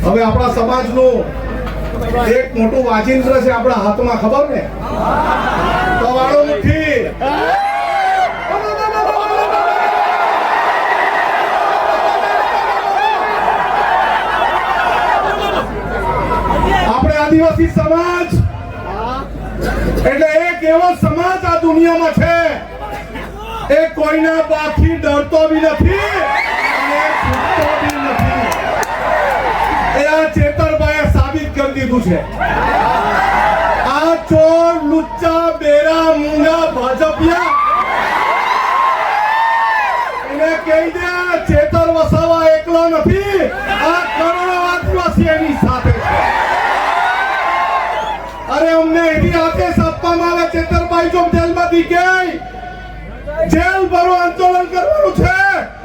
હવે આપણા સમાજનું એક મોટું વાજિંત્ર છે આપણા હાથમાં, ખબર ને? કવાળો મુઠ્ઠી. આપણે આદિવાસી સમાજ એટલે એક એવો સમાજ આ દુનિયામાં છે એ કોઈના બાથી ડરતો બી નથી અને છૂટતો બી નથી. એ આ ચેતરભાઈએ સાબિત કરી દીધું છે. આ ચોર, લુચ્ચા, બેરા, મૂંગા, ભાજપિયા એને કહી દે ચેતર વસાવા એકલો નથી, આ કરોડો આદિવાસી એની સાથે છે. અરે અમને એવી આદેશ આપવામાં આવે ચેતરભાઈ જો જેલમાંથી ગઈ જેલ ભરો આંદોલન કરવાનું છે,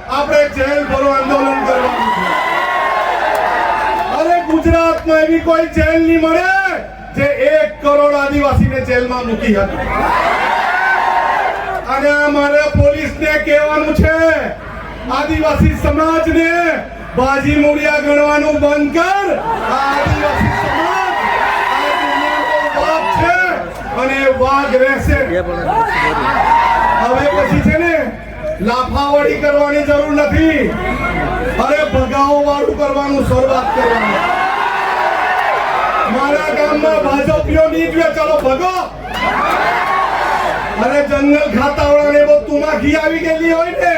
આપણે જેલ ભરો આંદોલન કરવાનું છે. અરે ગુજરાતમાં એવી કોઈ જેલ નહીં મળે જે 1 કરોડ આદિવાસીને જેલમાં મૂકી હતી. અને અમારે પોલીસને કહેવાનું છે આદિવાસી સમાજને બાજી મૂળિયા ગણવાનું બંધ કર. આદિવાસી સમાજ આ દુનિયાનો બાપ છે અને વાઘ રહેશે. હવે પછી છે ને લાફાવડી કરવાની જરૂર નથી. અરે ભગાવો વાળું કરવાનું શરૂઆત કરવાનું. મારા ગામમાં ભાજપીઓ નહીં જોઈએ, ચાલો ભગો. અરે જંગલ ખાતાવાળાને બહુ તુમાખી આવી ગયેલી હોય ને,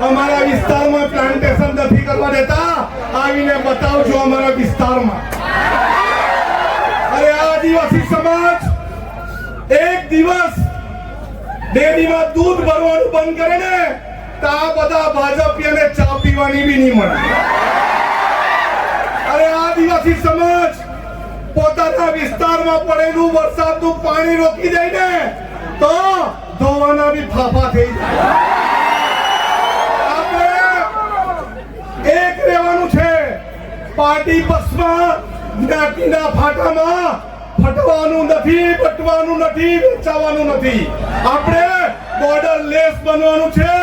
અમારા વિસ્તારમાં પ્લાન્ટેશન નથી કરવા દેતા, આવીને બતાવજો અમારા વિસ્તારમાં. અરે આદિવાસી સમાજ એક દિવસ ડેરીમાં દૂધ ભરવાનું બંધ કરે ને તો આ બધા ભાજપીઓને ચા પીવાની બી નહીં મળે. અરે આદિવાસી સમાજ પોતાના વિસ્તારમાં પડેલું વરસાદનું પાણી રોકી દે ને તો ધોવાના બી ફાફા થઈ જાય. આપણે એક રહેવાનું છે. પાર્ટી બસમાં જ્ઞાતિના ફાટામાં ફટવાનું નથી, બટવાનું નથી, વેચાવાનું નથી. આપણે બોર્ડર લેસ બનવાનું છે.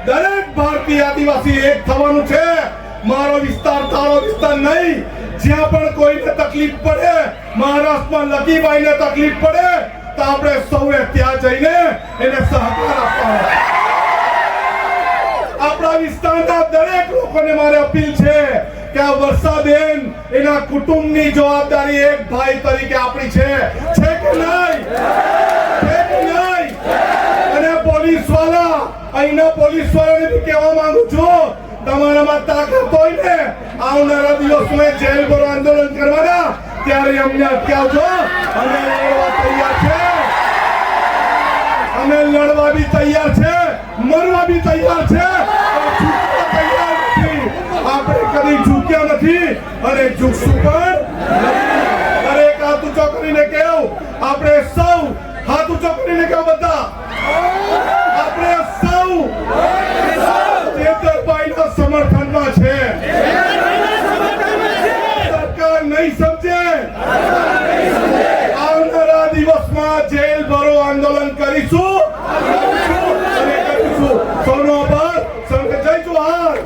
દરેક ભારતીય આદિવાસી એક થવાનું છે. મારો વિસ્તાર તારો વિસ્તાર નહીં. જ્યાં પણ કોઈને તકલીફ પડે, મહારાષ્ટ્રમાં લકીભાઈને તકલીફ પડે તો આપણે સૌએ ત્યાં જઈને એને સહકાર આપવાનો. આપણા વિસ્તારના દરેક લોકોને મારે અપીલ છે કે આ વર્ષાબેન એના કુટુંબની જવાબદારી એક ભાઈ તરીકે આપણી છે કે નહીં? છે કે નહીં? અને પોલીસ વાળા, અહીંના પોલીસ વાળાને બી કહેવા માંગુ છું, તમારામાં તાકાત હોય ને આવનારા દિવસોમાં જેલ ભરો આંદોલન કરવાના, ત્યારે અમને અટકાવજો. અમે લડવા તૈયાર છે. અમે લડવા બી તૈયાર છે, મરવા બી તૈયાર છે, છૂટવા તૈયાર નથી. આપણે કદી ઝૂક્યા નથી અને ઝૂકશું પણ નથી. દરેક હાથ ઊંચો કરીને કહેવું, આપણે સૌ હાથ ઊંચો કરીને કહેવું, બધા આપણે સૌ ચેતરભાઈના સમર્થનમાં છે. સરકાર નહીં સમજે, આવનારા દિવસમાં જેલ ભરો આંદોલન કરીશું અને કરીશું. સૌનો આભાર. જય જોહાર.